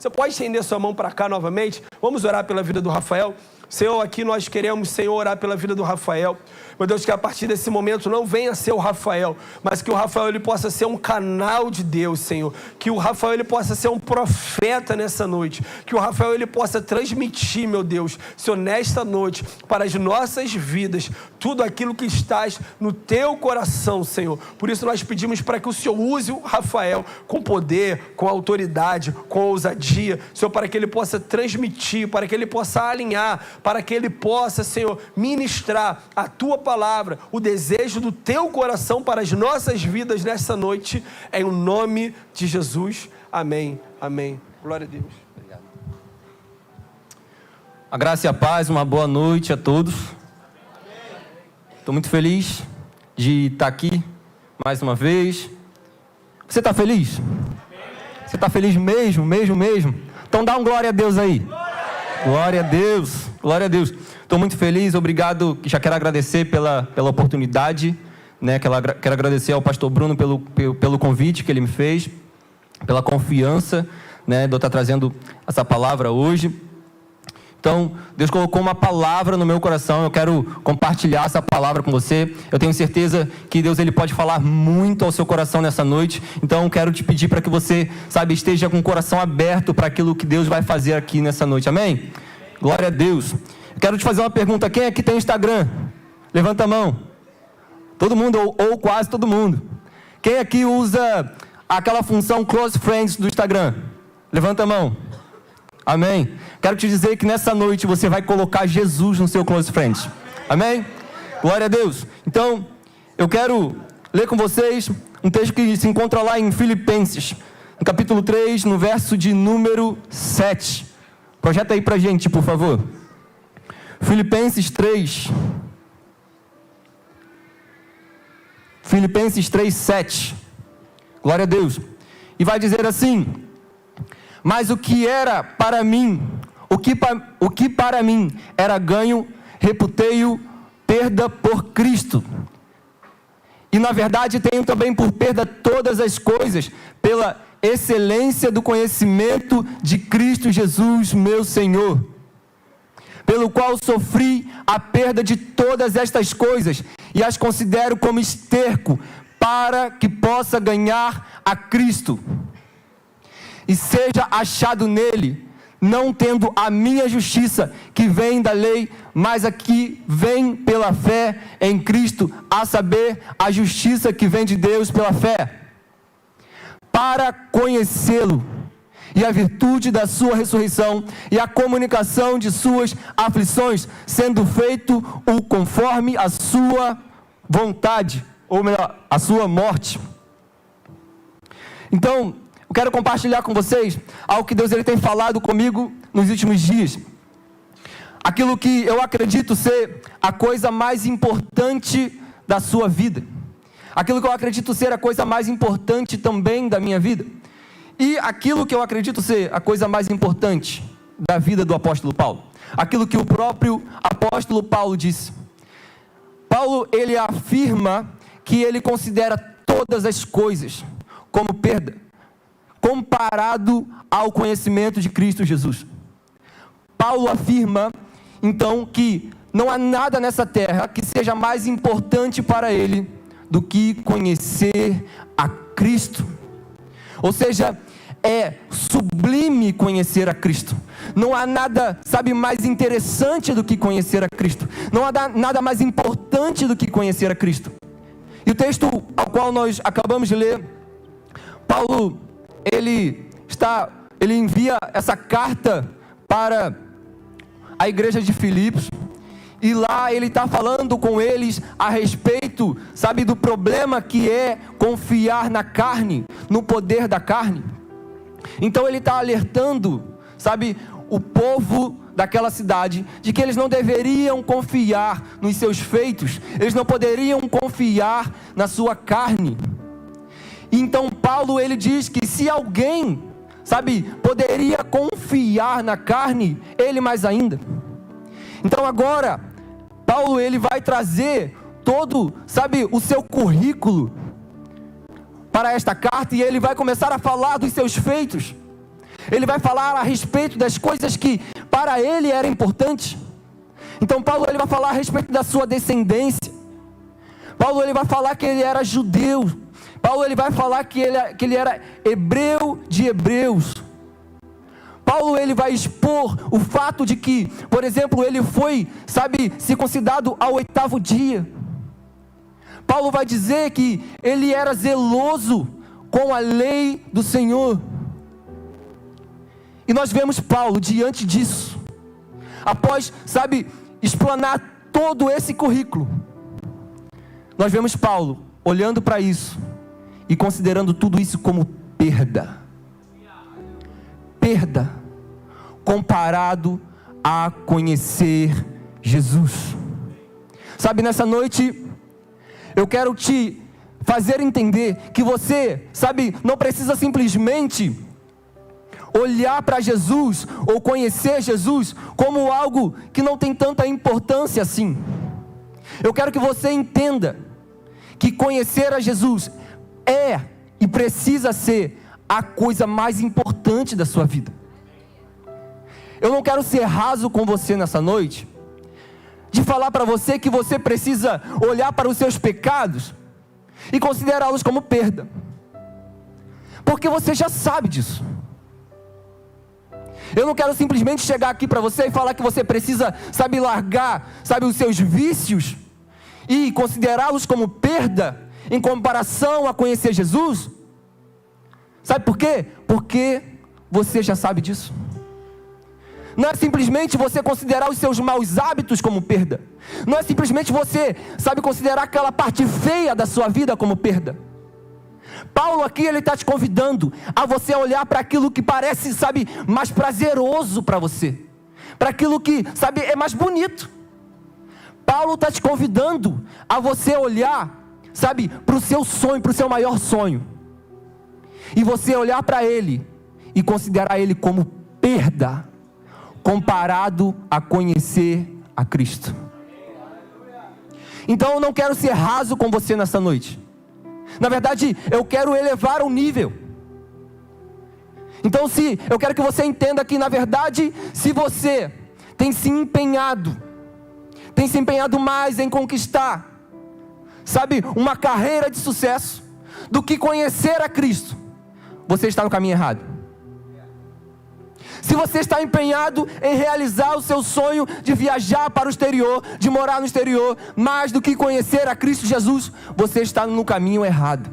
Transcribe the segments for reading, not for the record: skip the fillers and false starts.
Você pode estender sua mão para cá novamente? Vamos orar pela vida do Rafael. Senhor, aqui nós queremos, Senhor, orar pela vida do Rafael. Meu Deus, que a partir desse momento não venha ser o Rafael, mas que o Rafael ele possa ser um canal de Deus, Senhor. Que o Rafael ele possa ser um profeta nessa noite. Que o Rafael ele possa transmitir, meu Deus, Senhor, nesta noite, para as nossas vidas, tudo aquilo que estás no teu coração, Senhor. Por isso nós pedimos para que o Senhor use o Rafael com poder, com autoridade, com ousadia, Senhor, para que ele possa transmitir, para que ele possa alinhar, para que ele possa, Senhor, ministrar a tua palavra, o desejo do teu coração para as nossas vidas nessa noite, em o nome de Jesus. Amém, amém. Glória a Deus. Obrigado. A graça e a paz, uma boa noite a todos. Estou muito feliz de estar aqui mais uma vez. Você está feliz? Você está feliz mesmo? Então dá um glória a Deus aí. Glória a Deus, glória a Deus. Estou muito feliz, obrigado. Já quero agradecer pela oportunidade, né? Quero agradecer ao pastor Bruno pelo convite que ele me fez, pela confiança, né, de eu estar trazendo essa palavra hoje. Então, Deus colocou uma palavra no meu coração, eu quero compartilhar essa palavra com você. Eu tenho certeza que Deus ele pode falar muito ao seu coração nessa noite. Então, quero te pedir para que você, esteja com o coração aberto para aquilo que Deus vai fazer aqui nessa noite. Amém? Glória a Deus. Eu quero te fazer uma pergunta. Quem aqui tem Instagram? Levanta a mão. Todo mundo, ou quase todo mundo. Quem aqui usa aquela função Close Friends do Instagram? Levanta a mão. Amém? Quero te dizer que nessa noite você vai colocar Jesus no seu Close Friends. Amém? Glória a Deus. Então, eu quero ler com vocês um texto que se encontra lá em Filipenses, no capítulo 3, no verso de número 7. Projeta aí pra gente, por favor. Filipenses 3. Filipenses 3, 7. Glória a Deus. E vai dizer assim: mas o que era para mim, o que para mim era ganho, reputei-o perda por Cristo. E na verdade tenho também por perda todas as coisas, pela excelência do conhecimento de Cristo Jesus, meu Senhor, pelo qual sofri a perda de todas estas coisas, e as considero como esterco, para que possa ganhar a Cristo, e seja achado nele, não tendo a minha justiça, que vem da lei, mas a que vem pela fé em Cristo, a saber, a justiça que vem de Deus pela fé, para conhecê-lo, e a virtude da sua ressurreição, e a comunicação de suas aflições, sendo feito o conforme a sua vontade, ou melhor, a sua morte. Então, eu quero compartilhar com vocês algo que Deus ele tem falado comigo nos últimos dias. Aquilo que eu acredito ser a coisa mais importante da sua vida. Aquilo que eu acredito ser a coisa mais importante também da minha vida. E aquilo que eu acredito ser a coisa mais importante da vida do apóstolo Paulo. Aquilo que o próprio apóstolo Paulo disse. Paulo, ele afirma que ele considera todas as coisas como perda, comparado ao conhecimento de Cristo Jesus. Paulo afirma, então, que não há nada nessa terra que seja mais importante para ele do que conhecer a Cristo. Ou seja, é sublime conhecer a Cristo. Não há nada, mais interessante do que conhecer a Cristo. Não há nada mais importante do que conhecer a Cristo. E o texto ao qual nós acabamos de ler, Paulo, ele envia essa carta para a igreja de Filipos, e lá ele está falando com eles a respeito, do problema que é confiar na carne, no poder da carne. Então ele está alertando, o povo daquela cidade, de que eles não deveriam confiar nos seus feitos, eles não poderiam confiar na sua carne. Então Paulo, ele diz que se alguém, poderia confiar na carne, ele mais ainda. Então agora, Paulo, ele vai trazer todo, o seu currículo para esta carta, e ele vai começar a falar dos seus feitos. ele vai falar a respeito das coisas que para ele eram importantes. Então Paulo ele vai falar a respeito da sua descendência. Paulo ele vai falar que ele era judeu. Paulo ele vai falar que ele era hebreu de hebreus. Paulo ele vai expor o fato de que, por exemplo, ele foi, circuncidado ao 8º dia. Paulo vai dizer que ele era zeloso com a lei do Senhor. E nós vemos Paulo diante disso, após, explanar todo esse currículo, nós vemos Paulo olhando para isso e considerando tudo isso como perda. Perda comparado a conhecer Jesus. Nessa noite eu quero te fazer entender que você, não precisa simplesmente olhar para Jesus ou conhecer Jesus como algo que não tem tanta importância assim. Eu quero que você entenda que conhecer a Jesus é e precisa ser a coisa mais importante da sua vida. Eu não quero ser raso com você nessa noite, de falar para você que você precisa olhar para os seus pecados e considerá-los como perda, porque você já sabe disso. Eu não quero simplesmente chegar aqui para você e falar que você precisa, largar, os seus vícios e considerá-los como perda em comparação a conhecer Jesus. Sabe por quê? Porque você já sabe disso. Não é simplesmente você considerar os seus maus hábitos como perda. Não é simplesmente você, considerar aquela parte feia da sua vida como perda. Paulo aqui, ele está te convidando a você olhar para aquilo que parece, mais prazeroso para você. Para aquilo que, é mais bonito. Paulo está te convidando a você olhar, para o seu sonho, para o seu maior sonho. E você olhar para ele e considerar ele como perda, comparado a conhecer a Cristo. Então eu não quero ser raso com você nessa noite. Na verdade, eu quero elevar o nível. Então eu quero que você entenda que, na verdade, se você tem se empenhado mais em conquistar, uma carreira de sucesso, do que conhecer a Cristo, você está no caminho errado. Se você está empenhado em realizar o seu sonho de viajar para o exterior, de morar no exterior, mais do que conhecer a Cristo Jesus, você está no caminho errado.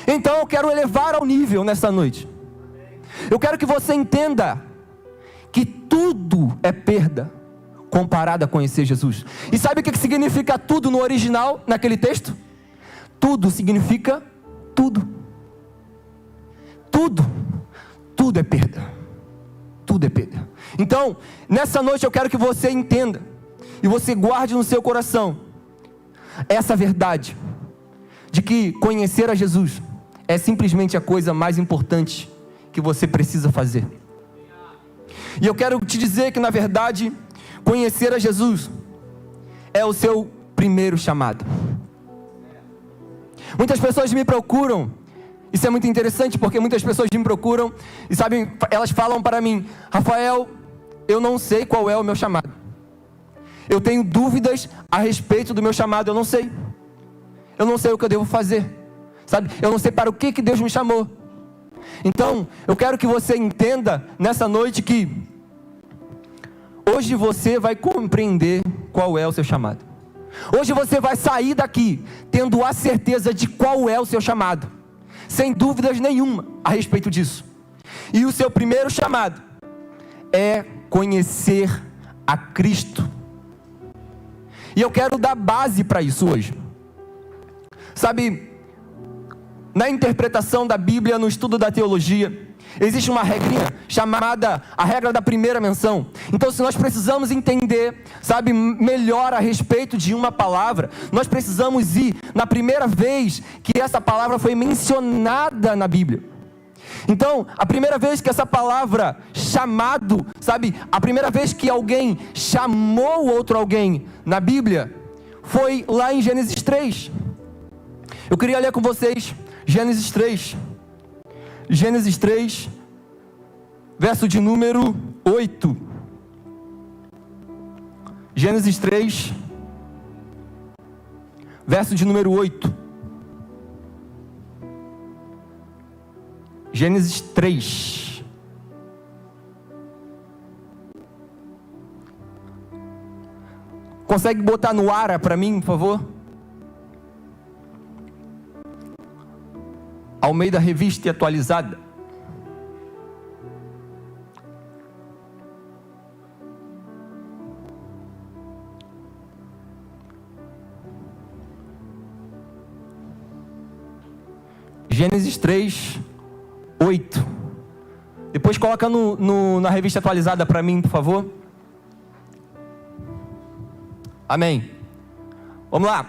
Então eu quero elevar ao nível nessa noite. Eu quero que você entenda que tudo é perda comparado a conhecer Jesus. E sabe o que significa tudo no original, naquele texto? Tudo significa tudo. Tudo é perda. Tudo é perda. Então, nessa noite eu quero que você entenda e você guarde no seu coração essa verdade de que conhecer a Jesus é simplesmente a coisa mais importante que você precisa fazer. E eu quero te dizer que, na verdade, conhecer a Jesus é o seu primeiro chamado. Muitas pessoas me procuram. Isso é muito interessante, porque muitas pessoas me procuram e elas falam para mim: Rafael, eu não sei qual é o meu chamado. Eu tenho dúvidas a respeito do meu chamado, eu não sei. Eu não sei o que eu devo fazer. Eu não sei para o que Deus me chamou. Então, eu quero que você entenda nessa noite que hoje você vai compreender qual é o seu chamado. Hoje você vai sair daqui tendo a certeza de qual é o seu chamado, sem dúvidas nenhuma a respeito disso. E o seu primeiro chamado é conhecer a Cristo. E eu quero dar base para isso hoje. Na interpretação da Bíblia, no estudo da teologia, existe uma regrinha chamada a regra da primeira menção. Então, se nós precisamos entender, melhor a respeito de uma palavra, nós precisamos ir na primeira vez que essa palavra foi mencionada na Bíblia. Então, a primeira vez que essa palavra chamado, a primeira vez que alguém chamou outro alguém na Bíblia, foi lá em Gênesis 3. Eu queria ler com vocês Gênesis 3, Gênesis 3, verso de número 8. Gênesis 3, verso de número 8. Gênesis 3. Consegue botar no ar para mim, por favor? Almeida Revista e Atualizada. Gênesis 3, 8. Depois coloca na revista atualizada para mim, por favor. Amém. Vamos lá.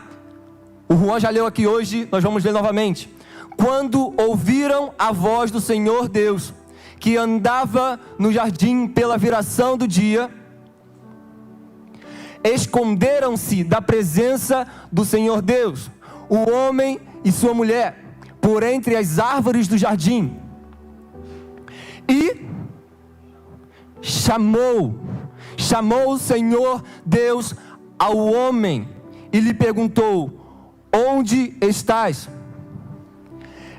O Juan já leu aqui hoje, nós vamos ler novamente. Quando ouviram a voz do Senhor Deus, que andava no jardim pela viração do dia, esconderam-se da presença do Senhor Deus, o homem e sua mulher, por entre as árvores do jardim. E chamou o Senhor Deus ao homem e lhe perguntou: onde estás?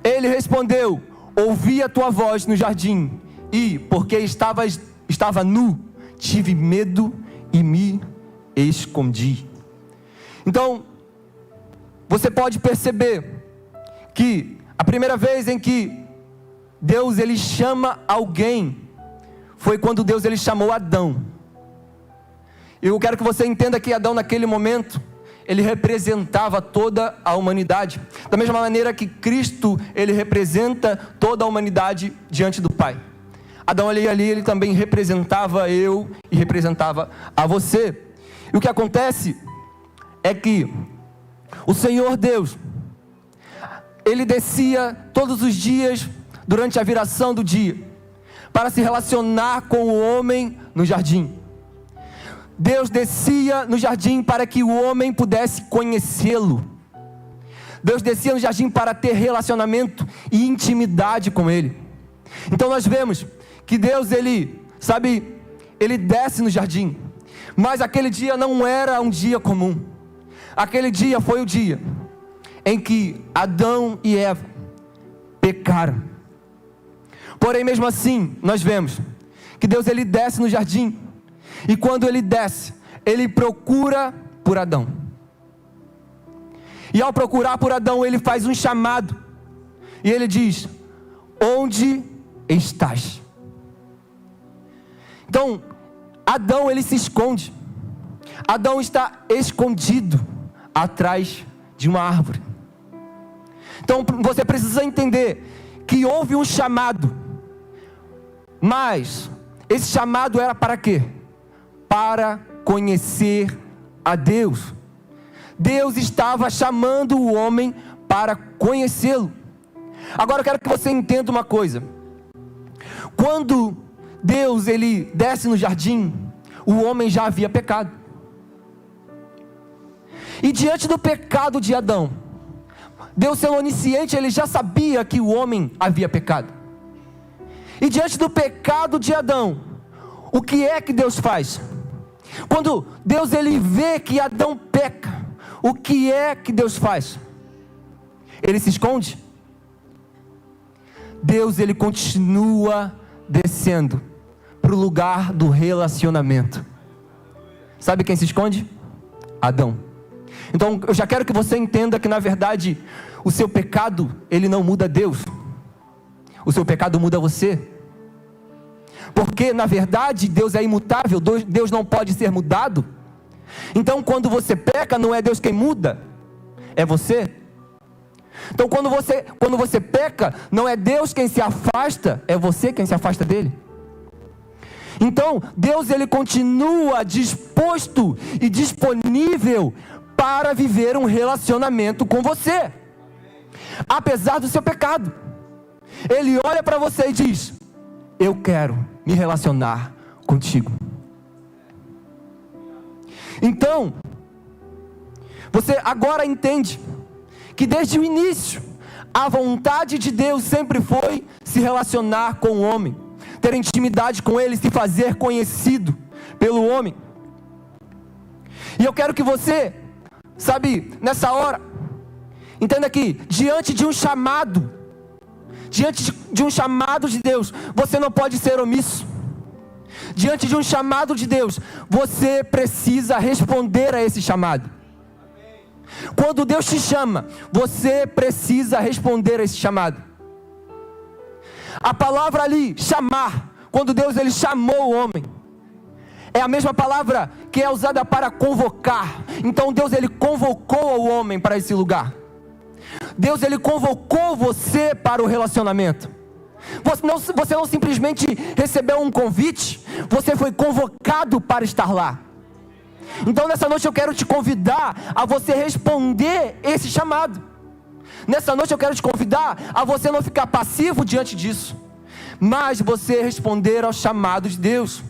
Ele respondeu: ouvi a tua voz no jardim e, porque estava nu, tive medo e me escondi. Então, você pode perceber que a primeira vez em que Deus ele chama alguém foi quando Deus ele chamou Adão. Eu quero que você entenda que Adão naquele momento ele representava toda a humanidade, da mesma maneira que Cristo ele representa toda a humanidade diante do Pai. Adão ali ele também representava eu e representava a você. E o que acontece é que o Senhor Deus ele descia todos os dias durante a viração do dia para se relacionar com o homem no jardim. Deus descia no jardim para que o homem pudesse conhecê-lo. Deus descia no jardim para ter relacionamento e intimidade com ele. Então nós vemos que Deus ele desce no jardim. Mas aquele dia não era um dia comum. Aquele dia foi o dia em que Adão e Eva pecaram. Porém, mesmo assim, nós vemos que Deus ele desce no jardim. E quando ele desce, ele procura por Adão. E ao procurar por Adão, ele faz um chamado. E ele diz: onde estás? Então, Adão ele se esconde. Adão está escondido atrás de uma árvore. Então você precisa entender que houve um chamado. Mas esse chamado era para quê? Para conhecer a Deus. Deus estava chamando o homem para conhecê-lo. Agora eu quero que você entenda uma coisa. Quando Deus ele desce no jardim, o homem já havia pecado. E diante do pecado de Adão, Deus sendo onisciente, ele já sabia que o homem havia pecado. E diante do pecado de Adão, o que é que Deus faz? Quando Deus ele vê que Adão peca, o que é que Deus faz? Ele se esconde? Deus ele continua descendo para o lugar do relacionamento. Sabe quem se esconde? Adão. Então eu já quero que você entenda que na verdade o seu pecado ele não muda Deus. O seu pecado muda você. Porque na verdade Deus é imutável, Deus não pode ser mudado. Então quando você peca, não é Deus quem muda, é você. Então quando você peca, não é Deus quem se afasta, é você quem se afasta dele. Então Deus ele continua disposto e disponível para viver um relacionamento com você, apesar do seu pecado. Ele olha para você e diz: eu quero me relacionar contigo. Então, você agora entende que desde o início, A vontade de Deus sempre foi se relacionar com o homem, ter intimidade com ele, se fazer conhecido pelo homem. E eu quero que você, sabe, nessa hora, entenda que diante de um chamado de Deus, você não pode ser omisso. Diante de um chamado de Deus, você precisa responder a esse chamado. Quando Deus te chama, você precisa responder a esse chamado. A palavra ali, chamar, quando Deus ele chamou o homem, é a mesma palavra que é usada para convocar. Então Deus ele convocou o homem para esse lugar. Deus ele convocou você para o relacionamento. Você não simplesmente recebeu um convite, você foi convocado para estar lá. Então nessa noite eu quero te convidar a você responder esse chamado. Nessa noite eu quero te convidar a você não ficar passivo diante disso, mas você responder ao chamado de Deus.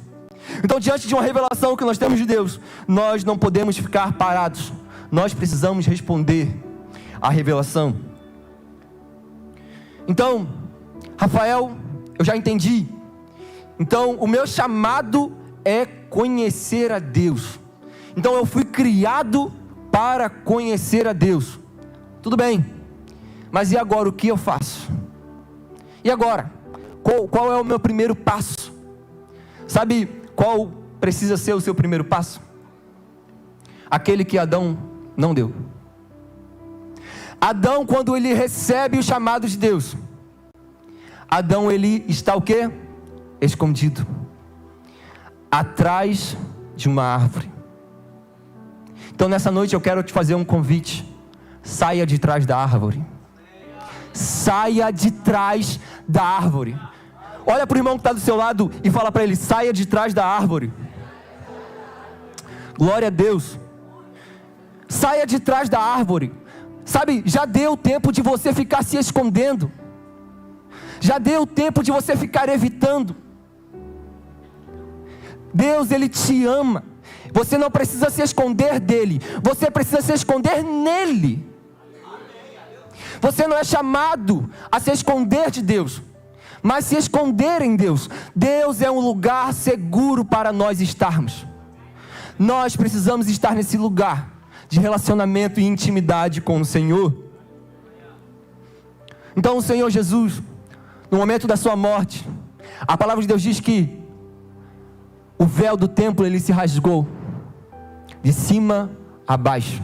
Então diante de uma revelação que nós temos de Deus, nós não podemos ficar parados. Nós precisamos responder à revelação. Então, Rafael, eu já entendi. Então o meu chamado é conhecer a Deus. Então eu fui criado para conhecer a Deus. Tudo bem, mas e agora o que eu faço? E agora? Qual é o meu primeiro passo? Sabe qual precisa ser o seu primeiro passo? Aquele que Adão não deu. Adão, quando ele recebe o chamado de Deus, Adão ele está o quê? Escondido atrás de uma árvore. Então nessa noite eu quero te fazer um convite. Saia de trás da árvore. Saia de trás da árvore. Olha para o irmão que está do seu lado e fala para ele: saia de trás da árvore. Glória a Deus. Saia de trás da árvore. Sabe, já deu tempo de você ficar se escondendo. Já deu tempo de você ficar evitando. Deus ele te ama. Você não precisa se esconder dele, você precisa se esconder nele. Você não é chamado a se esconder de Deus, mas se esconder em Deus. Deus é um lugar seguro para nós estarmos. Nós precisamos estar nesse lugar de relacionamento e intimidade com o Senhor. Então o Senhor Jesus, no momento da sua morte, a palavra de Deus diz que o véu do templo ele se rasgou de cima a baixo.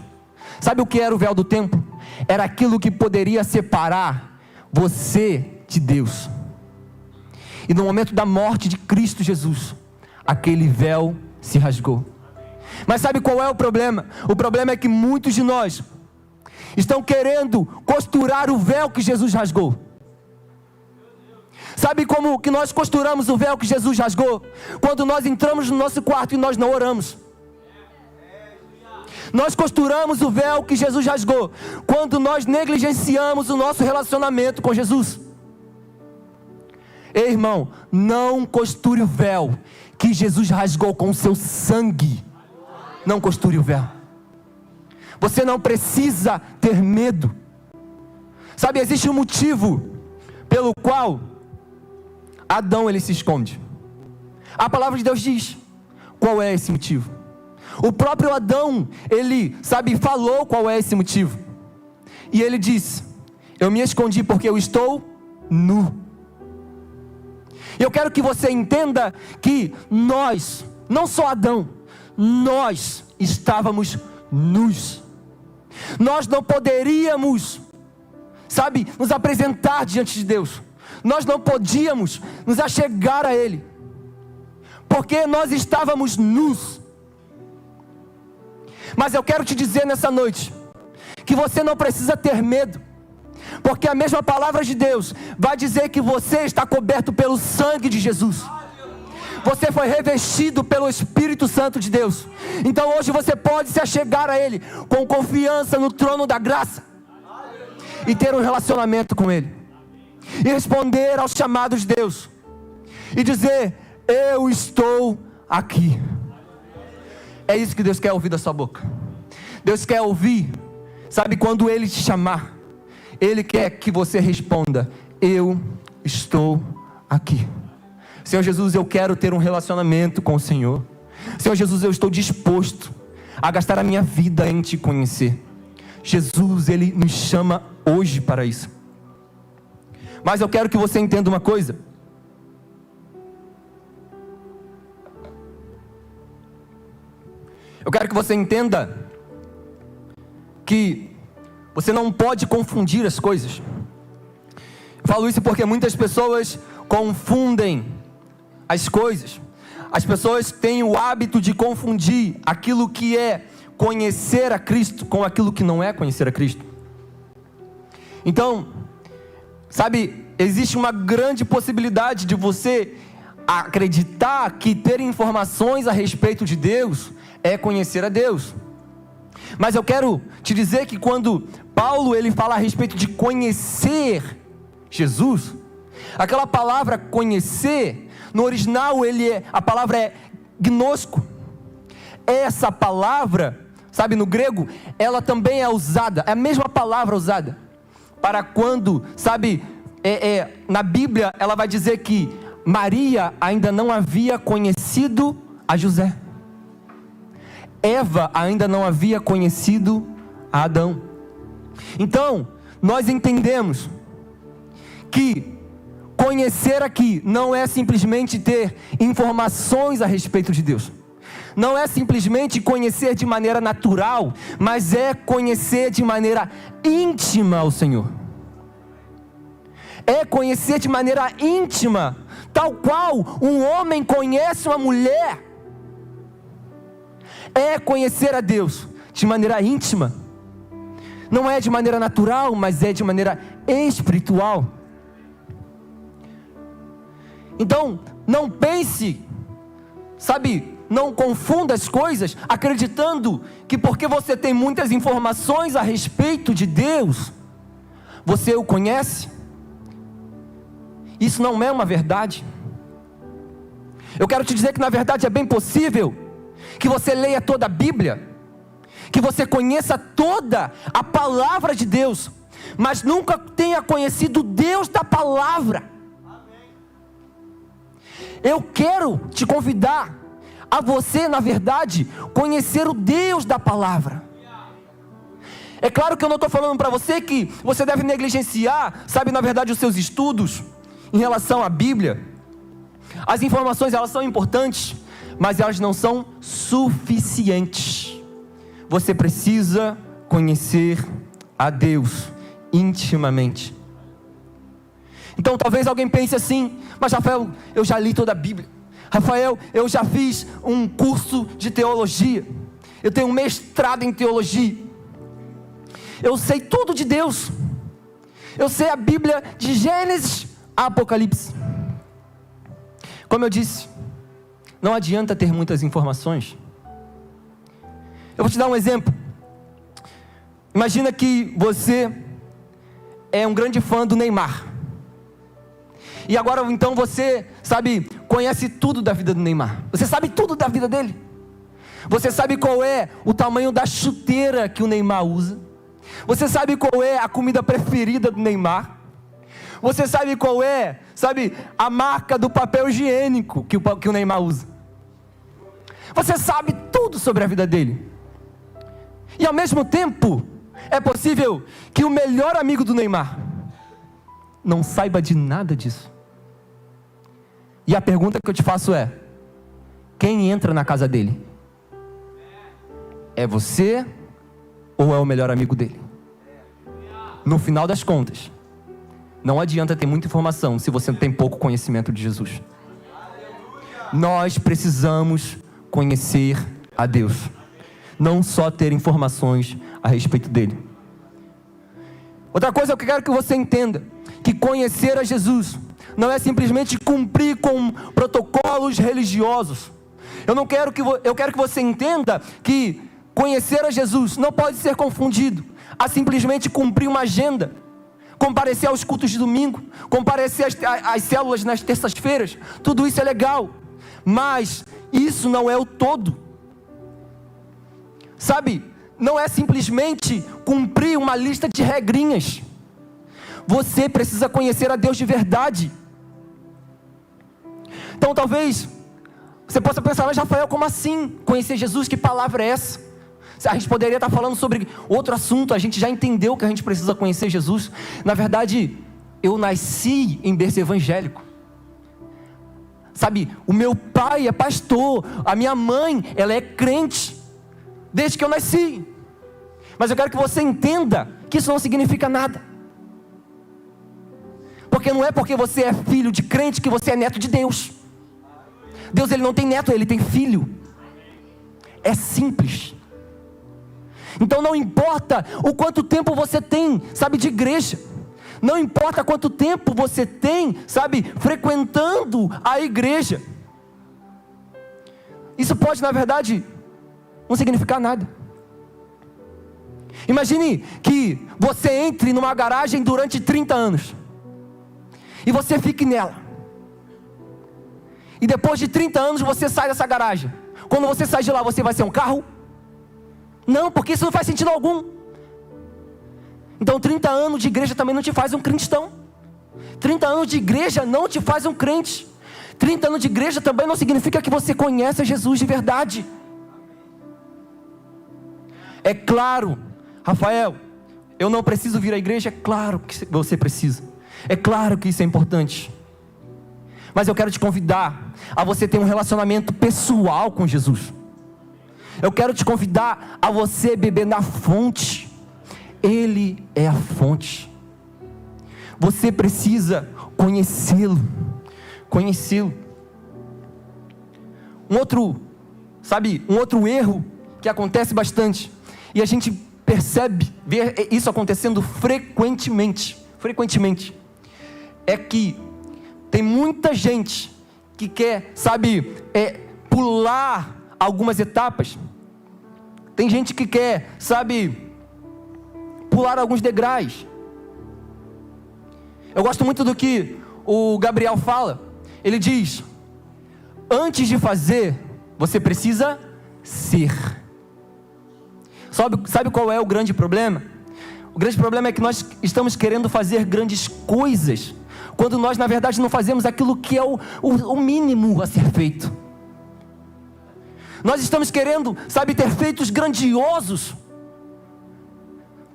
Sabe o que era o véu do templo? Era aquilo que poderia separar você de Deus. E no momento da morte de Cristo Jesus, aquele véu se rasgou. Mas sabe qual é o problema? O problema é que muitos de nós estão querendo costurar o véu que Jesus rasgou. Sabe como que nós costuramos o véu que Jesus rasgou? Quando nós entramos no nosso quarto e nós não oramos. Nós costuramos o véu que Jesus rasgou quando nós negligenciamos o nosso relacionamento com Jesus. Ei, irmão, não costure o véu que Jesus rasgou com o seu sangue. Não costure o véu. Você não precisa ter medo. Sabe, existe um motivo pelo qual Adão ele se esconde. A palavra de Deus diz qual é esse motivo. O próprio Adão, ele, sabe, falou qual é esse motivo. E ele disse: eu me escondi porque eu estou nu. E eu quero que você entenda que nós, não só Adão, nós estávamos nus. Nós não poderíamos, sabe, nos apresentar diante de Deus. Nós não podíamos nos achegar a Ele, porque nós estávamos nus. Mas eu quero te dizer nessa noite, que você não precisa ter medo, porque a mesma palavra de Deus vai dizer que você está coberto pelo sangue de Jesus. Você foi revestido pelo Espírito Santo de Deus. Então hoje você pode se achegar a Ele com confiança no trono da graça e ter um relacionamento com Ele, e responder ao chamado de Deus e dizer: eu estou aqui. É isso que Deus quer ouvir da sua boca. Deus quer ouvir, sabe, quando Ele te chamar. Ele quer que você responda: eu estou aqui. Senhor Jesus, eu quero ter um relacionamento com o Senhor. Senhor Jesus, eu estou disposto a gastar a minha vida em te conhecer. Jesus, Ele nos chama hoje para isso. Mas eu quero que você entenda uma coisa. Eu quero que você entenda que você não pode confundir as coisas. Eu falo isso porque muitas pessoas confundem as coisas. As pessoas têm o hábito de confundir aquilo que é conhecer a Cristo com aquilo que não é conhecer a Cristo. Então, sabe, existe uma grande possibilidade de você acreditar que ter informações a respeito de Deus é conhecer a Deus. Mas eu quero te dizer que quando Paulo ele fala a respeito de conhecer Jesus, aquela palavra conhecer, no original a palavra é gnosco. Essa palavra, sabe, no grego, ela também é usada, é a mesma palavra usada para quando, sabe, na Bíblia ela vai dizer que Maria ainda não havia conhecido a José. Eva ainda não havia conhecido a Adão. Então, nós entendemos que conhecer aqui não é simplesmente ter informações a respeito de Deus. Não é simplesmente conhecer de maneira natural, mas é conhecer de maneira íntima o Senhor. É conhecer de maneira íntima, tal qual um homem conhece uma mulher. É conhecer a Deus de maneira íntima. Não é de maneira natural, mas é de maneira espiritual. Então, não pense, sabe, não confunda as coisas, acreditando que porque você tem muitas informações a respeito de Deus, você o conhece. Isso não é uma verdade. Eu quero te dizer que na verdade é bem possível que você leia toda a Bíblia, que você conheça toda a palavra de Deus, mas nunca tenha conhecido Deus da palavra. Eu quero te convidar a você, na verdade, conhecer o Deus da palavra. É claro que eu não estou falando para você que você deve negligenciar, sabe, na verdade, os seus estudos em relação à Bíblia. As informações, elas são importantes, mas elas não são suficientes. Você precisa conhecer a Deus intimamente. Então talvez alguém pense assim: mas Rafael, eu já li toda a Bíblia. Rafael, eu já fiz um curso de teologia. Eu tenho um mestrado em teologia. Eu sei tudo de Deus. Eu sei a Bíblia de Gênesis a Apocalipse. Como eu disse, não adianta ter muitas informações. Eu vou te dar um exemplo. Imagina que você é um grande fã do Neymar. E agora então você, sabe, conhece tudo da vida do Neymar. Você sabe tudo da vida dele. Você sabe qual é o tamanho da chuteira que o Neymar usa. Você sabe qual é a comida preferida do Neymar. Você sabe qual é, sabe, a marca do papel higiênico que o Neymar usa. Você sabe tudo sobre a vida dele. E ao mesmo tempo, é possível que o melhor amigo do Neymar não saiba de nada disso. E a pergunta que eu te faço é: quem entra na casa dele? É você ou é o melhor amigo dele? No final das contas, não adianta ter muita informação se você tem pouco conhecimento de Jesus. Nós precisamos conhecer a Deus, não só ter informações a respeito dele. Outra coisa que eu quero que você entenda: que conhecer a Jesus não é simplesmente cumprir com protocolos religiosos. Eu quero que você entenda que conhecer a Jesus não pode ser confundido a simplesmente cumprir uma agenda, comparecer aos cultos de domingo, comparecer às células nas terças-feiras. Tudo isso é legal, mas isso não é o todo. Sabe, não é simplesmente cumprir uma lista de regrinhas. Você precisa conhecer a Deus de verdade. Então talvez você possa pensar, mas Rafael, como assim? Conhecer Jesus, que palavra é essa? A gente poderia estar falando sobre outro assunto, a gente já entendeu que a gente precisa conhecer Jesus. Na verdade, eu nasci em berço evangélico. Sabe, o meu pai é pastor, a minha mãe, ela é crente, desde que eu nasci. Mas eu quero que você entenda que isso não significa nada. Porque não é porque você é filho de crente que você é neto de Deus. Deus, ele não tem neto, ele tem filho. É simples. Então não importa o quanto tempo você tem, sabe, de igreja. Não importa quanto tempo você tem, sabe, frequentando a igreja. Isso pode, na verdade, não significar nada. Imagine que você entre numa garagem durante 30 anos. E você fique nela. E depois de 30 anos você sai dessa garagem. Quando você sai de lá, você vai ser um carro? Não, porque isso não faz sentido algum. Então 30 anos de igreja também não te faz um cristão. 30 anos de igreja não te faz um crente. 30 anos de igreja também não significa que você conhece Jesus de verdade. É claro, Rafael, eu não preciso vir à igreja. É claro que você precisa. É claro que isso é importante. Mas eu quero te convidar a você ter um relacionamento pessoal com Jesus. Eu quero te convidar a você beber na fonte. Ele é a fonte. Você precisa conhecê-lo. Conhecê-lo. Um outro erro que acontece bastante, e a gente vê isso acontecendo frequentemente, é que tem muita gente que quer, pular algumas etapas. Tem gente que quer, pular alguns degraus. Eu gosto muito do que o Gabriel fala. Ele diz: antes de fazer, você precisa ser. Sabe qual é o grande problema? O grande problema é que nós estamos querendo fazer grandes coisas, quando nós na verdade não fazemos aquilo que é o mínimo a ser feito. Nós estamos querendo, ter feitos grandiosos,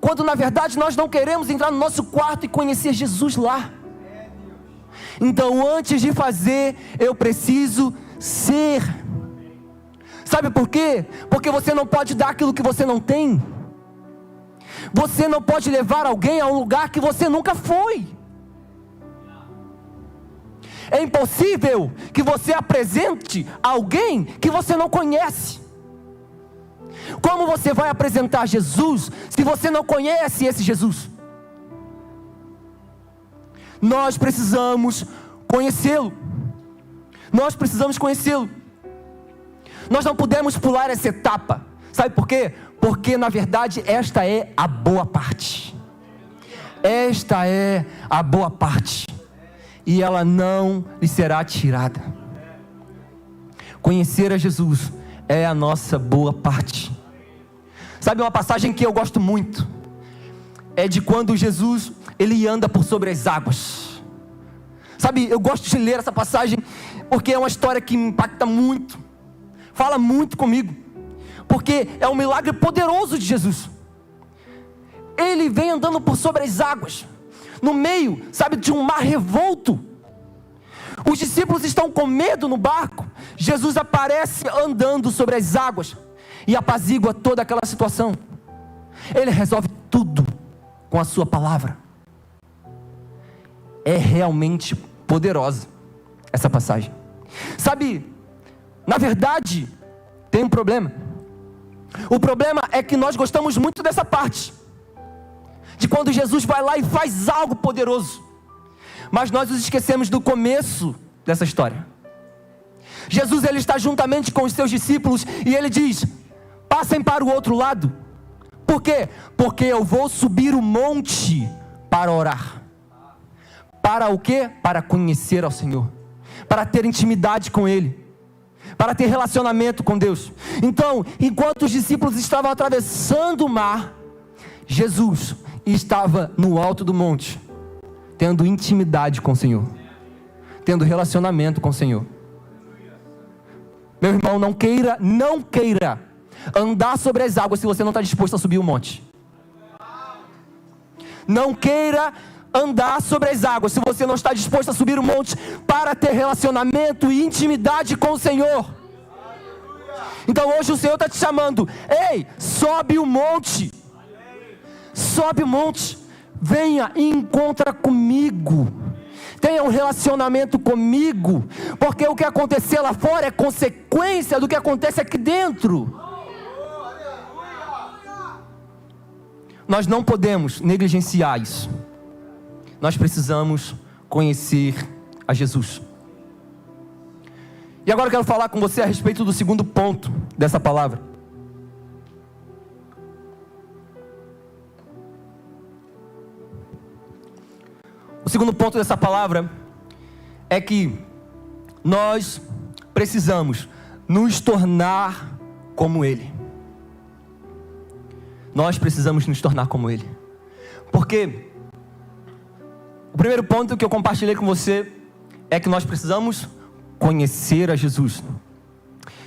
quando na verdade nós não queremos entrar no nosso quarto e conhecer Jesus lá. Então antes de fazer, eu preciso ser. Sabe por quê? Porque você não pode dar aquilo que você não tem. Você não pode levar alguém a um lugar que você nunca foi. É impossível que você apresente alguém que você não conhece. Como você vai apresentar Jesus se você não conhece esse Jesus? Nós precisamos conhecê-lo. Nós precisamos conhecê-lo. Nós não podemos pular essa etapa. Sabe por quê? Porque na verdade esta é a boa parte. Esta é a boa parte. E ela não lhe será tirada. Conhecer a Jesus é a nossa boa parte. Sabe uma passagem que eu gosto muito? É de quando Jesus, ele anda por sobre as águas. Eu gosto de ler essa passagem, porque é uma história que me impacta muito. Fala muito comigo. Porque é um milagre poderoso de Jesus. Ele vem andando por sobre as águas, no meio, de um mar revolto. Os discípulos estão com medo no barco. Jesus aparece andando sobre as águas e apazigua toda aquela situação. Ele resolve tudo com a sua palavra. É realmente poderosa essa passagem. Na verdade, tem um problema. O problema é que nós gostamos muito dessa parte, de quando Jesus vai lá e faz algo poderoso. Mas nós nos esquecemos do começo dessa história. Jesus, ele está juntamente com os seus discípulos e ele diz: passem para o outro lado. Por quê? Porque eu vou subir o monte para orar. Para o quê? Para conhecer ao Senhor, para ter intimidade com Ele, para ter relacionamento com Deus. Então, enquanto os discípulos estavam atravessando o mar, Jesus estava no alto do monte, tendo intimidade com o Senhor, tendo relacionamento com o Senhor. Meu irmão, não queira andar sobre as águas se você não está disposto a subir o monte. Não queira andar sobre as águas se você não está disposto a subir o monte para ter relacionamento e intimidade com o Senhor. Então hoje o Senhor está te chamando: ei, sobe o monte, sobe o monte, venha e encontra comigo, tenha um relacionamento comigo, porque o que acontecer lá fora é consequência do que acontece aqui dentro. Nós não podemos negligenciar isso. Nós precisamos conhecer a Jesus. E agora eu quero falar com você a respeito do segundo ponto dessa palavra. O segundo ponto dessa palavra é que nós precisamos nos tornar como Ele. Nós precisamos nos tornar como Ele. Porque o primeiro ponto que eu compartilhei com você é que nós precisamos conhecer a Jesus.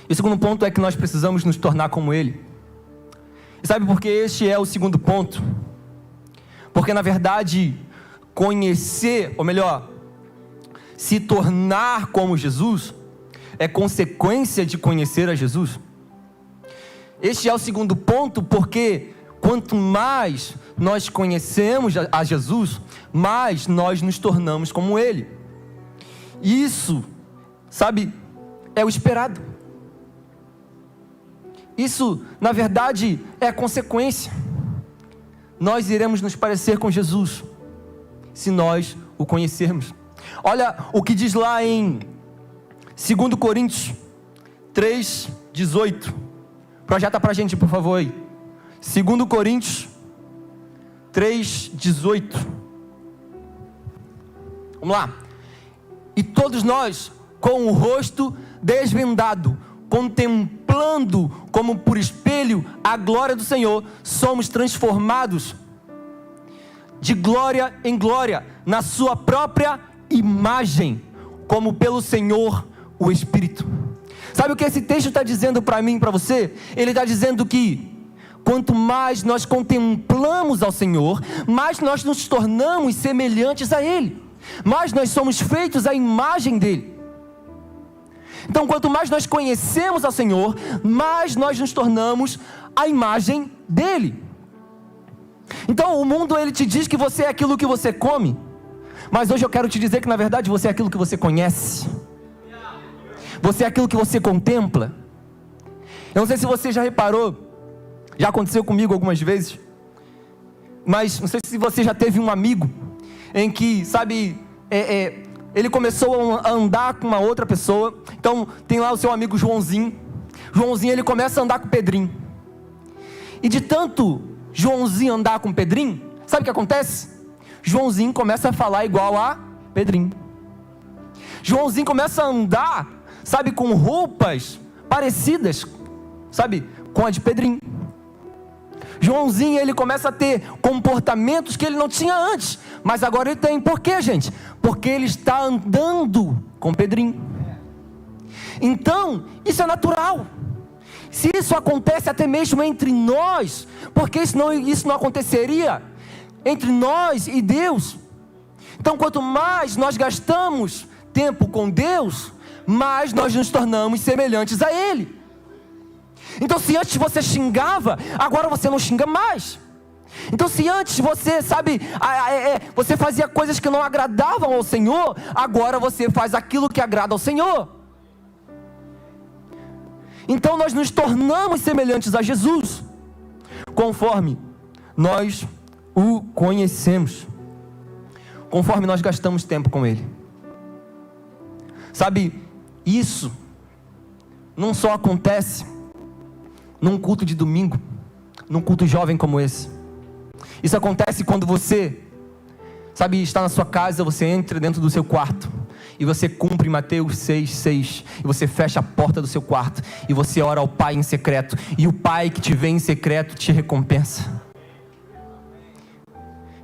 E o segundo ponto é que nós precisamos nos tornar como Ele. E sabe por que este é o segundo ponto? Porque na verdade, conhecer, ou melhor, se tornar como Jesus, é consequência de conhecer a Jesus. Este é o segundo ponto, porque quanto mais nós conhecemos a Jesus, mais nós nos tornamos como Ele. Isso, sabe, é o esperado. Isso, na verdade, é a consequência. Nós iremos nos parecer com Jesus, se nós o conhecermos. Olha o que diz lá em 2 Coríntios 3:18. Projeta pra gente, por favor, aí. 2 Coríntios 3:18. Vamos lá. E todos nós, com o rosto desvendado, contemplando como por espelho a glória do Senhor, somos transformados de glória em glória, na sua própria imagem, como pelo Senhor o Espírito. Sabe o que esse texto está dizendo para mim e para você? Ele está dizendo que quanto mais nós contemplamos ao Senhor, mais nós nos tornamos semelhantes a Ele, mais nós somos feitos à imagem dEle. Então quanto mais nós conhecemos ao Senhor, mais nós nos tornamos à imagem dEle. Então o mundo, ele te diz que você é aquilo que você come, mas hoje eu quero te dizer que na verdade você é aquilo que você conhece. Você é aquilo que você contempla. Eu não sei se você já reparou, já aconteceu comigo algumas vezes, mas não sei se você já teve um amigo em que, sabe, ele começou a andar com uma outra pessoa. Então tem lá o seu amigo Joãozinho. Joãozinho, ele começa a andar com o Pedrinho. E de tanto Joãozinho andar com o Pedrinho, sabe o que acontece? Joãozinho começa a falar igual a Pedrinho. Joãozinho começa a andar, sabe, com roupas parecidas, sabe, com a de Pedrinho. Joãozinho, ele começa a ter comportamentos que ele não tinha antes, mas agora ele tem. Por quê, gente? Porque ele está andando com Pedrinho. Então, isso é natural. Se isso acontece até mesmo entre nós, porque isso não aconteceria entre nós e Deus. Então, quanto mais nós gastamos tempo com Deus, mais nós nos tornamos semelhantes a Ele. Então, se antes você xingava, agora você não xinga mais. Então, se antes você, sabe, você fazia coisas que não agradavam ao Senhor, agora você faz aquilo que agrada ao Senhor. Então, nós nos tornamos semelhantes a Jesus, conforme nós o conhecemos, conforme nós gastamos tempo com Ele. Sabe, isso não só acontece num culto de domingo, num culto jovem como esse. Isso acontece quando você, sabe, está na sua casa, você entra dentro do seu quarto e você cumpre Mateus 6:6, e você fecha a porta do seu quarto e você ora ao Pai em secreto, e o Pai que te vê em secreto te recompensa.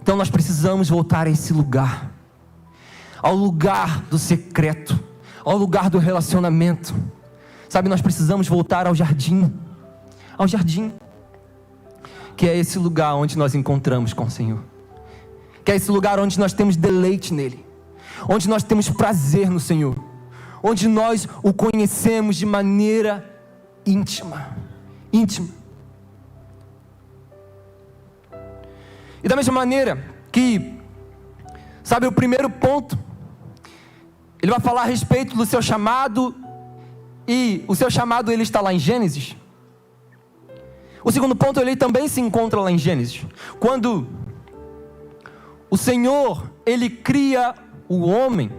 Então nós precisamos voltar a esse lugar. ao lugar do secreto, ao lugar do relacionamento. Sabe, nós precisamos voltar ao jardim, que é esse lugar onde nós encontramos com o Senhor, que é esse lugar onde nós temos deleite nele, onde nós temos prazer no Senhor, onde nós o conhecemos de maneira íntima. E da mesma maneira que, sabe, o primeiro ponto, ele vai falar a respeito do seu chamado, e o seu chamado ele está lá em Gênesis. O segundo ponto ele também se encontra lá em Gênesis, quando o Senhor ele cria o homem,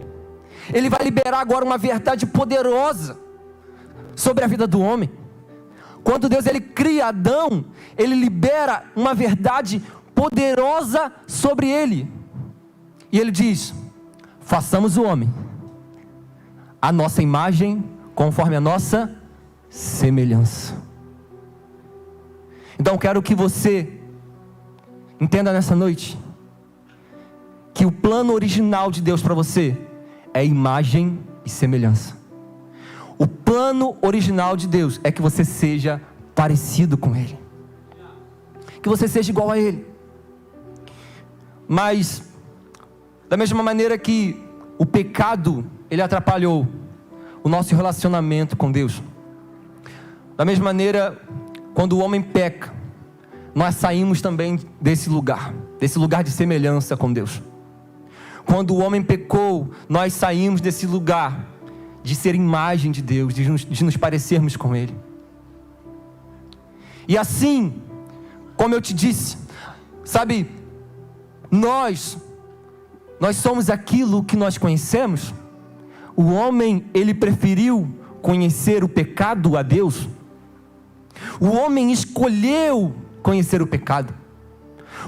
ele vai liberar agora uma verdade poderosa sobre a vida do homem. Quando Deus ele cria Adão, ele libera uma verdade poderosa sobre ele, e ele diz: façamos o homem a nossa imagem, conforme a nossa semelhança. Então quero que você entenda nessa noite que o plano original de Deus para você é imagem e semelhança. O plano original de Deus é que você seja parecido com Ele, que você seja igual a Ele. Mas da mesma maneira que o pecado ele atrapalhou o nosso relacionamento com Deus, da mesma maneira, quando o homem peca, nós saímos também desse lugar de semelhança com Deus. Quando o homem pecou, nós saímos desse lugar de ser imagem de Deus, de nos parecermos com Ele. E assim, como eu te disse, sabe, nós somos aquilo que nós conhecemos. O homem, ele preferiu conhecer o pecado a Deus. O homem escolheu conhecer o pecado.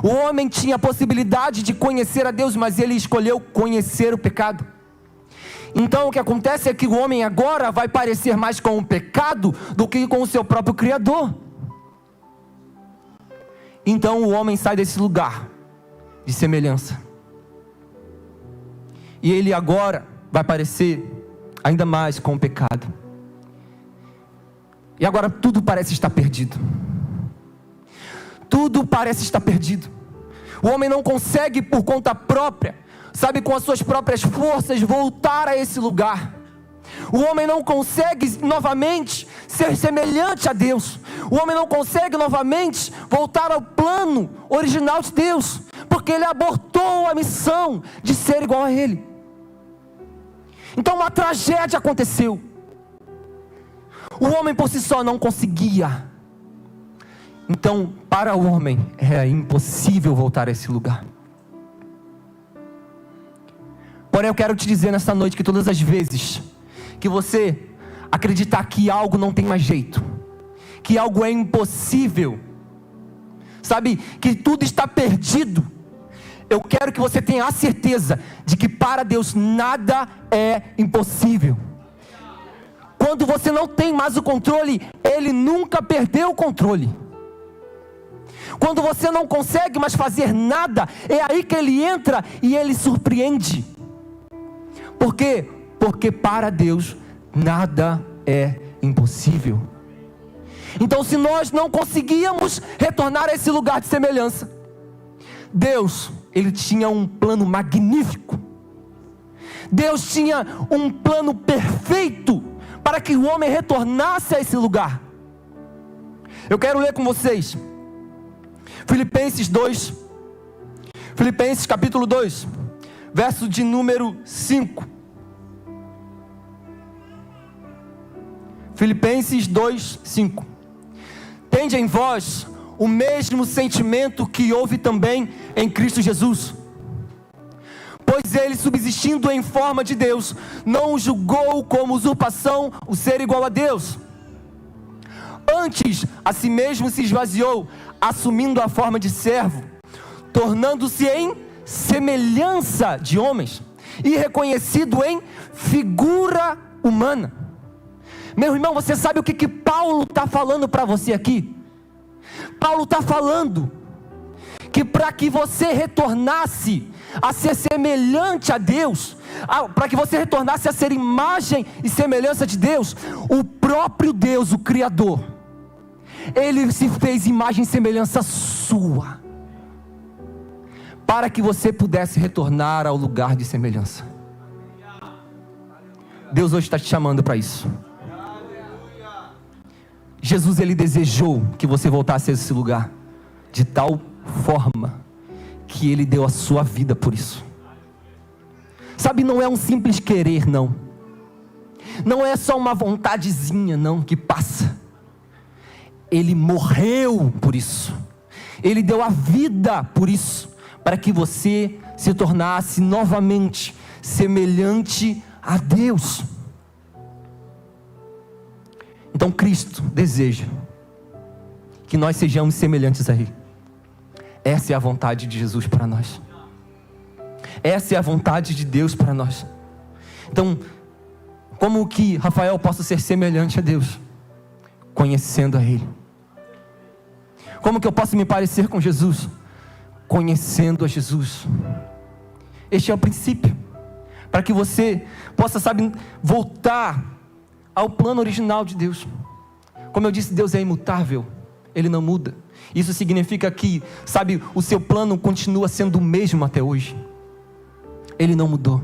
O homem tinha a possibilidade de conhecer a Deus, mas ele escolheu conhecer o pecado. Então o que acontece é que o homem agora vai parecer mais com o pecado do que com o seu próprio Criador. Então o homem sai desse lugar de semelhança, e ele agora vai parecer ainda mais com o pecado. E agora tudo parece estar perdido. Tudo parece estar perdido. O homem não consegue por conta própria, sabe, com as suas próprias forças, voltar a esse lugar. O homem não consegue novamente ser semelhante a Deus. O homem não consegue novamente voltar ao plano original de Deus, porque ele abortou a missão de ser igual a Ele. Então uma tragédia aconteceu. O homem por si só não conseguia. Então para o homem é impossível voltar a esse lugar. Porém eu quero te dizer nessa noite que todas as vezes que você acreditar que algo não tem mais jeito, que algo é impossível, sabe, que tudo está perdido, eu quero que você tenha a certeza de que para Deus nada é impossível. Quando você não tem mais o controle, Ele nunca perdeu o controle. Quando você não consegue mais fazer nada, é aí que Ele entra e Ele surpreende. Por quê? Porque para Deus nada é impossível. Então se nós não conseguíamos retornar a esse lugar de semelhança, Deus, Ele tinha um plano magnífico. Deus tinha um plano perfeito para que o homem retornasse a esse lugar. Eu quero ler com vocês Filipenses 2, Filipenses capítulo 2, verso de número 5. Filipenses 2, 5. Tende em vós o mesmo sentimento que houve também em Cristo Jesus. Pois ele, subsistindo em forma de Deus, não julgou como usurpação o ser igual a Deus. Antes, a si mesmo se esvaziou, assumindo a forma de servo, tornando-se em semelhança de homens, e reconhecido em figura humana. Meu irmão, você sabe o que Paulo está falando para você aqui? Paulo está falando que para que você retornasse a ser semelhante a Deus, para que você retornasse a ser imagem e semelhança de Deus, o próprio Deus, o Criador, Ele se fez imagem e semelhança sua, para que você pudesse retornar ao lugar de semelhança. Deus hoje está te chamando para isso. Jesus, Ele desejou que você voltasse a esse lugar, de tal forma que Ele deu a sua vida por isso. Sabe, não é um simples querer, não. Não é só uma vontadezinha, não, que passa. Ele morreu por isso. Ele deu a vida por isso, para que você se tornasse novamente semelhante a Deus. Então Cristo deseja que nós sejamos semelhantes a Ele. Essa é a vontade de Jesus para nós. Essa é a vontade de Deus para nós. Então, como que Rafael possa ser semelhante a Deus? Conhecendo a Ele. Como que eu posso me parecer com Jesus? Conhecendo a Jesus. Este é o princípio, para que você possa, voltar ao plano original de Deus. Como eu disse, Deus é imutável, Ele não muda. Isso significa que, o seu plano continua sendo o mesmo até hoje. Ele não mudou.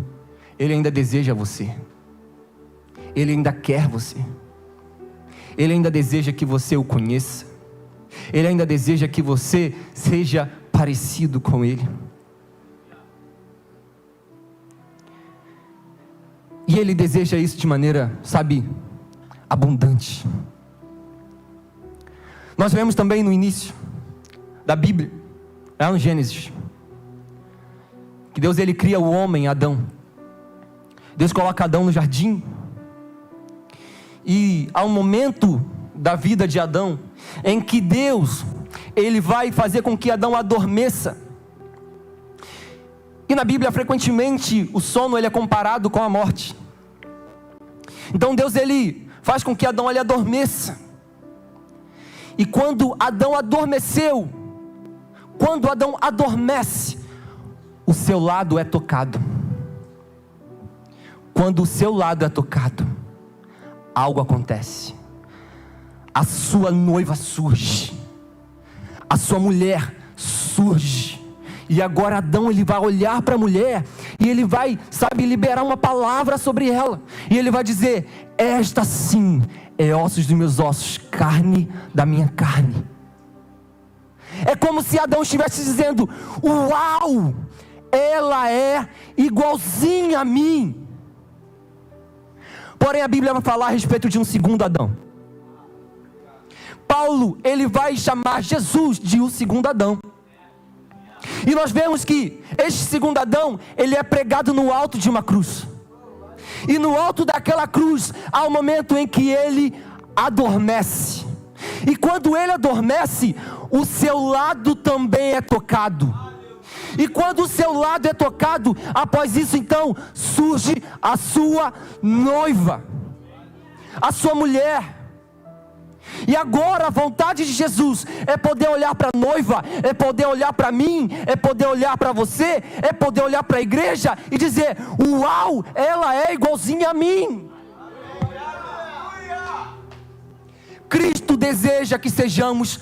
Ele ainda deseja você. Ele ainda quer você. Ele ainda deseja que você o conheça. Ele ainda deseja que você seja parecido com Ele. E Ele deseja isso de maneira, abundante. Nós vemos também no início da Bíblia, lá no Gênesis, que Deus, Ele cria o homem, Adão. Deus coloca Adão no jardim. E há um momento da vida de Adão, em que Deus, Ele vai fazer com que Adão adormeça. E na Bíblia, frequentemente, o sono ele é comparado com a morte. Então Deus, Ele faz com que Adão ele adormeça. E quando Adão adormeceu, quando Adão adormece, o seu lado é tocado. Quando o seu lado é tocado, algo acontece. A sua noiva surge. A sua mulher surge. E agora Adão, ele vai olhar para a mulher e ele vai, liberar uma palavra sobre ela. E ele vai dizer: esta sim é ossos dos meus ossos, carne da minha carne. É como se Adão estivesse dizendo: uau, ela é igualzinha a mim. Porém a Bíblia vai falar a respeito de um segundo Adão. Paulo, ele vai chamar Jesus de o segundo Adão. E nós vemos que este segundo Adão, ele é pregado no alto de uma cruz. E no alto daquela cruz, há um momento em que ele adormece. E quando ele adormece, o seu lado também é tocado. E quando o seu lado é tocado, após isso então, surge a sua noiva, a sua mulher. E agora a vontade de Jesus é poder olhar para a noiva, é poder olhar para mim, é poder olhar para você, é poder olhar para a igreja e dizer: uau, ela é igualzinha a mim. Cristo deseja que sejamos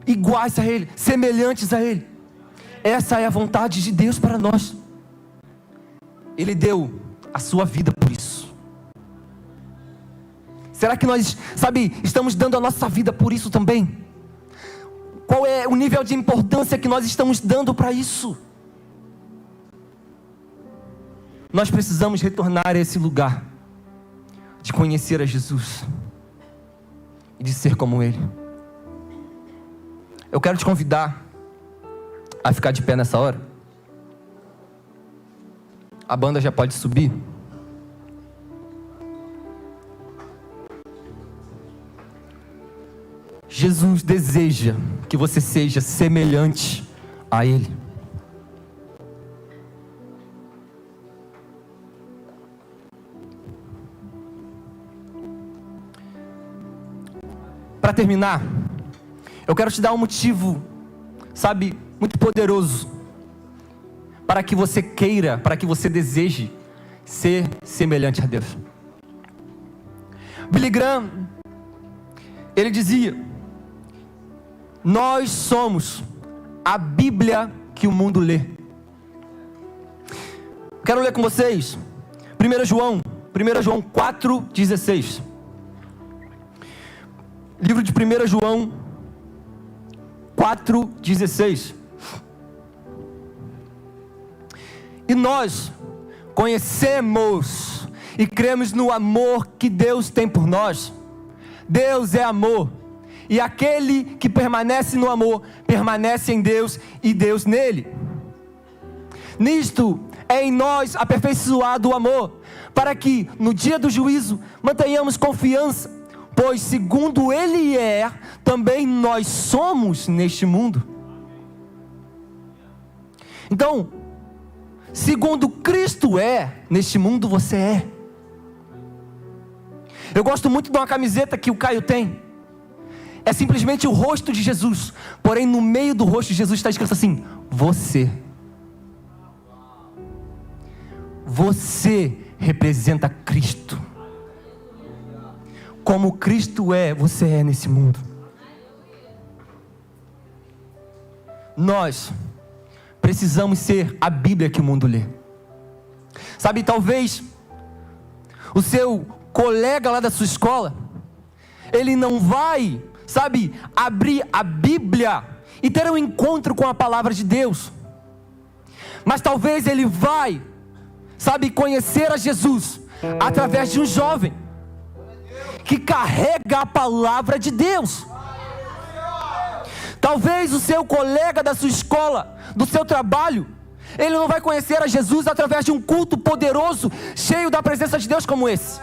iguais a Ele, semelhantes a Ele. Essa é a vontade de Deus para nós. Ele deu a sua vida por isso. Será que nós, estamos dando a nossa vida por isso também? Qual é o nível de importância que nós estamos dando para isso? Nós precisamos retornar a esse lugar de conhecer a Jesus e de ser como Ele. Eu quero te convidar a ficar de pé nessa hora. A banda já pode subir. Jesus deseja que você seja semelhante a Ele. Para terminar, eu quero te dar um motivo, muito poderoso para que você queira, para que você deseje ser semelhante a Deus. Billy Graham, ele dizia: nós somos a Bíblia que o mundo lê. Quero ler com vocês 1 João 4,16. Livro de 1 João 4,16. E nós conhecemos e cremos no amor que Deus tem por nós. Deus é amor, e aquele que permanece no amor, permanece em Deus e Deus nele. Nisto é em nós aperfeiçoado o amor, para que no dia do juízo mantenhamos confiança, pois segundo Ele é, também nós somos neste mundo. Então, segundo Cristo é, neste mundo você é. Eu gosto muito de uma camiseta que o Caio tem. É simplesmente o rosto de Jesus, porém no meio do rosto de Jesus está escrito assim: você. Você representa Cristo. Como Cristo é, você é nesse mundo. Nós precisamos ser a Bíblia que o mundo lê. Sabe, talvez o seu colega lá da sua escola, ele não vai, sabe, abrir a Bíblia e ter um encontro com a palavra de Deus. Mas talvez ele vai, sabe, conhecer a Jesus através de um jovem que carrega a palavra de Deus. Talvez o seu colega da sua escola, do seu trabalho, ele não vai conhecer a Jesus através de um culto poderoso, cheio da presença de Deus como esse.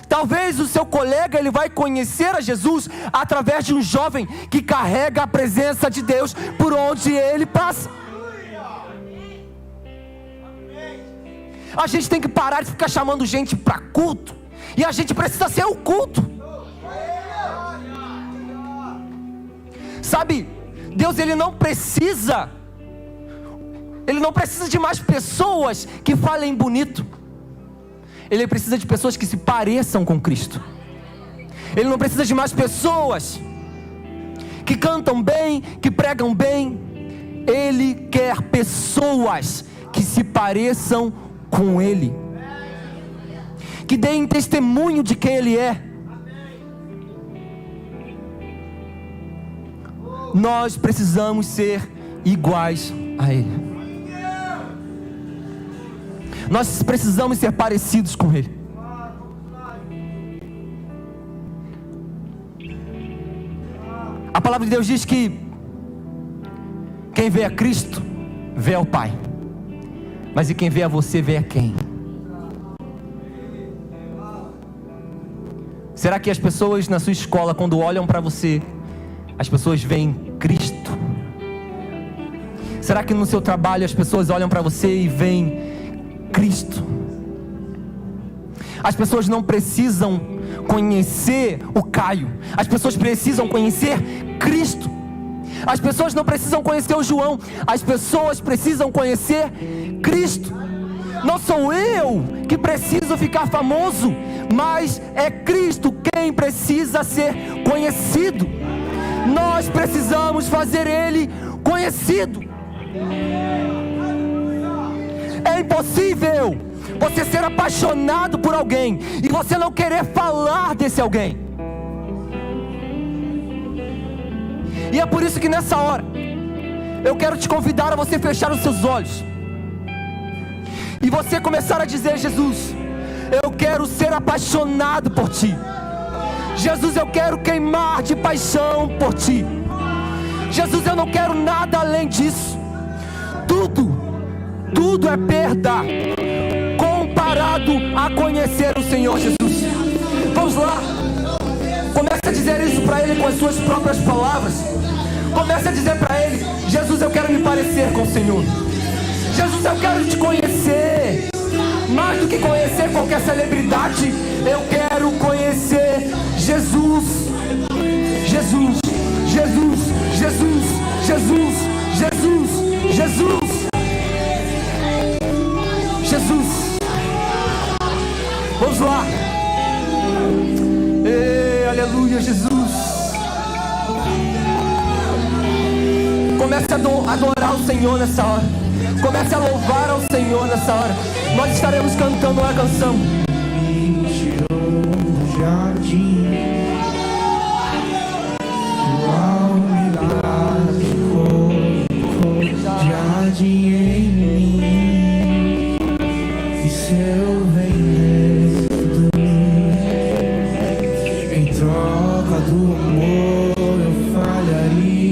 Talvez o seu colega, ele vai conhecer a Jesus através de um jovem que carrega a presença de Deus por onde ele passa. A gente tem que parar de ficar chamando gente para culto, e a gente precisa ser o culto. Sabe, Deus ele não precisa de mais pessoas que falem bonito. Ele precisa de pessoas que se pareçam com Cristo. Ele não precisa de mais pessoas que cantam bem, que pregam bem. Ele quer pessoas que se pareçam com Ele, que deem testemunho de quem Ele é. Nós precisamos ser iguais a Ele. Nós precisamos ser parecidos com Ele. A palavra de Deus diz que quem vê a Cristo, vê ao Pai. Mas e quem vê a você, vê a quem? Será que as pessoas na sua escola, quando olham para você, as pessoas veem Cristo? Será que no seu trabalho as pessoas olham para você e veem Cristo? As pessoas não precisam conhecer o Caio, as pessoas precisam conhecer Cristo. As pessoas não precisam conhecer o João, as pessoas precisam conhecer Cristo. Não sou eu que preciso ficar famoso, mas é Cristo quem precisa ser conhecido. Nós precisamos fazer Ele conhecido. É impossível você ser apaixonado por alguém e você não querer falar desse alguém. E é por isso que nessa hora eu quero te convidar a você fechar os seus olhos e você começar a dizer: Jesus, eu quero ser apaixonado por Ti. Jesus, eu quero queimar de paixão por Ti. Jesus, eu não quero nada além disso. Tudo é perda comparado a conhecer o Senhor Jesus. Vamos lá, comece a dizer isso para Ele com as suas próprias palavras. Comece a dizer para Ele: Jesus, eu quero me parecer com o Senhor. Jesus, eu quero te conhecer. Mais do que conhecer qualquer celebridade, eu quero conhecer Jesus. Jesus, Jesus, Jesus, Jesus, Jesus. Jesus. Jesus. Vamos lá. Aleluia, Jesus. Comece a adorar o Senhor nessa hora. Comece a louvar ao Senhor nessa hora. Nós estaremos cantando uma canção. Me tirou do jardim, ao me colocou jardim em mim. E se eu vendesse tudo em troca do amor, eu falharia.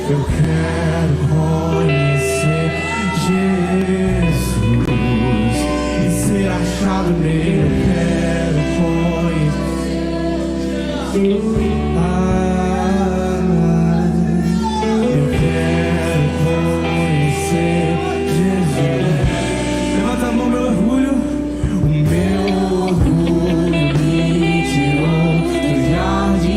Eu quero conhecer Jesus e ser achado nele. Eu quero conhecer. Eu quero conhecer Jesus. Levanta a mão, meu orgulho. O meu orgulho me tirou do jardim.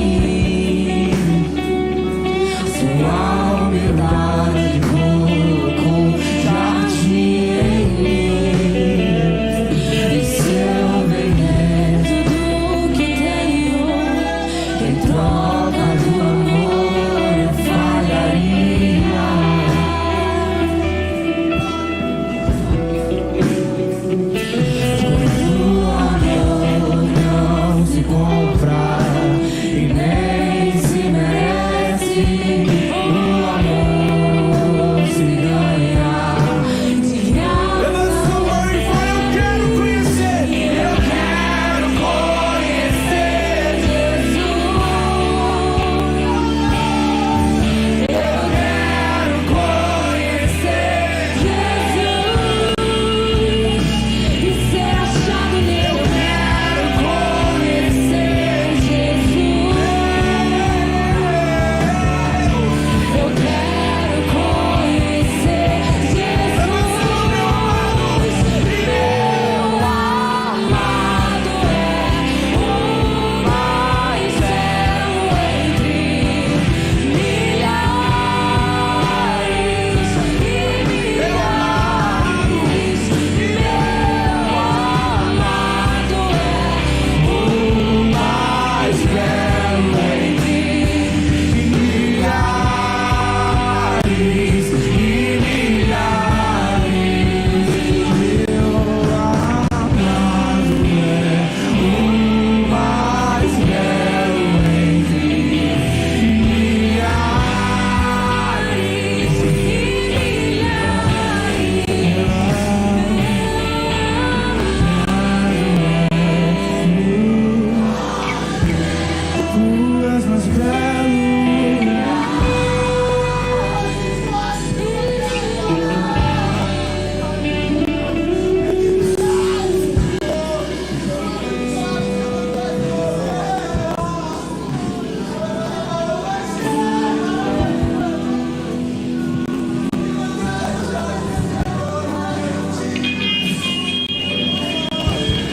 Sua humildade colocou jardim em mim. E se eu vender tudo que tenho em troca do amor, eu falharia. Pois o amor não se compra e nem se merece.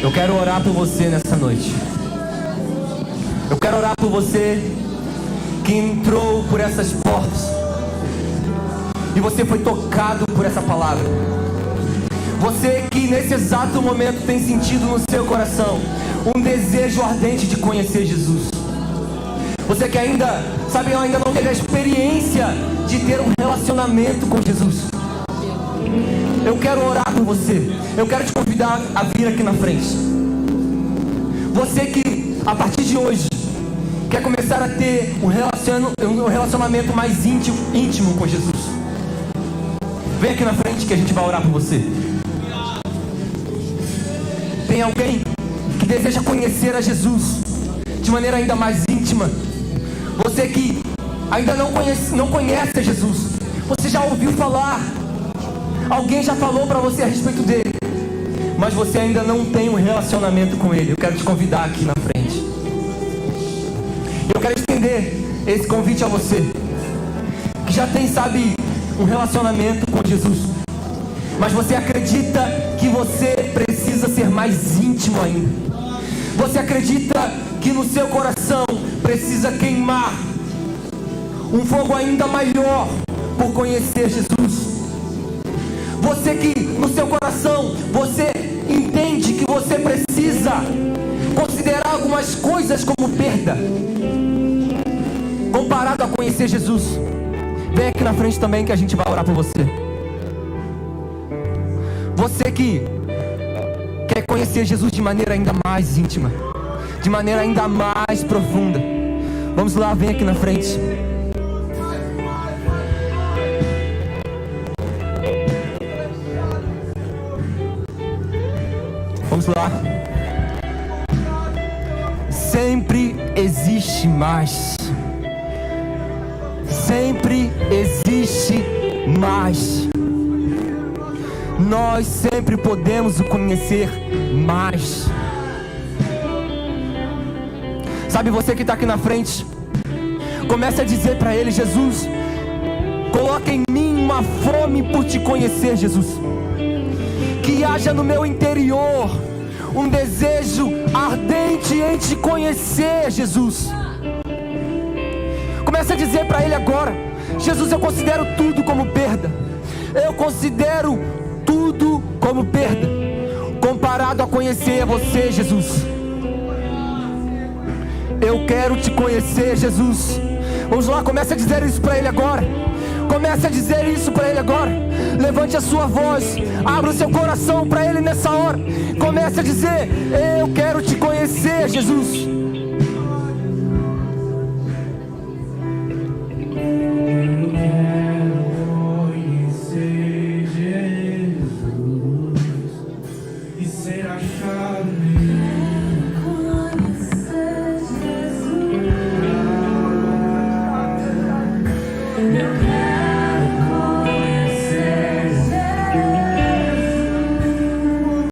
Eu quero orar por você nessa noite. Eu quero orar por você que entrou por essas portas e você foi tocado por essa palavra. Você que nesse exato momento tem sentido no seu coração um desejo ardente de conhecer Jesus. Você que ainda não teve a experiência de ter um relacionamento com Jesus. Eu quero orar por você. Eu quero te convidar a vir aqui na frente. Você que a partir de hoje quer começar a ter um relacionamento mais íntimo com Jesus, vem aqui na frente que a gente vai orar por você. Tem alguém que deseja conhecer a Jesus de maneira ainda mais íntima? Você que ainda não conhece a Jesus, você já ouviu falar, Alguém já falou para você a respeito dele, mas você ainda não tem um relacionamento com ele. Eu quero te convidar aqui na frente. Eu quero estender esse convite a você, que já tem, sabe, um relacionamento com Jesus, mas você acredita que você precisa ser mais íntimo ainda. Você acredita que no seu coração precisa queimar um fogo ainda maior por conhecer Jesus. Você que no seu coração, você entende que você precisa considerar algumas coisas como perda, comparado a conhecer Jesus. Vem aqui na frente também que a gente vai orar por você. Você que quer conhecer Jesus de maneira ainda mais íntima, de maneira ainda mais profunda, vamos lá, vem aqui na frente. Vamos lá. Sempre existe mais. Sempre existe mais. Nós sempre podemos o conhecer mais. Sabe, você que está aqui na frente, comece a dizer para ele: Jesus, coloca em mim uma fome por te conhecer, Jesus. Que haja no meu interior um desejo ardente em te conhecer, Jesus. Comece a dizer para ele agora: Jesus, eu considero tudo como perda. Eu considero tudo como perda comparado a conhecer você, Jesus. Eu quero te conhecer, Jesus. Vamos lá, comece a dizer isso para ele agora. Comece a dizer isso para ele agora. Levante a sua voz, abra o seu coração para ele nessa hora. Comece a dizer: eu quero te conhecer, Jesus.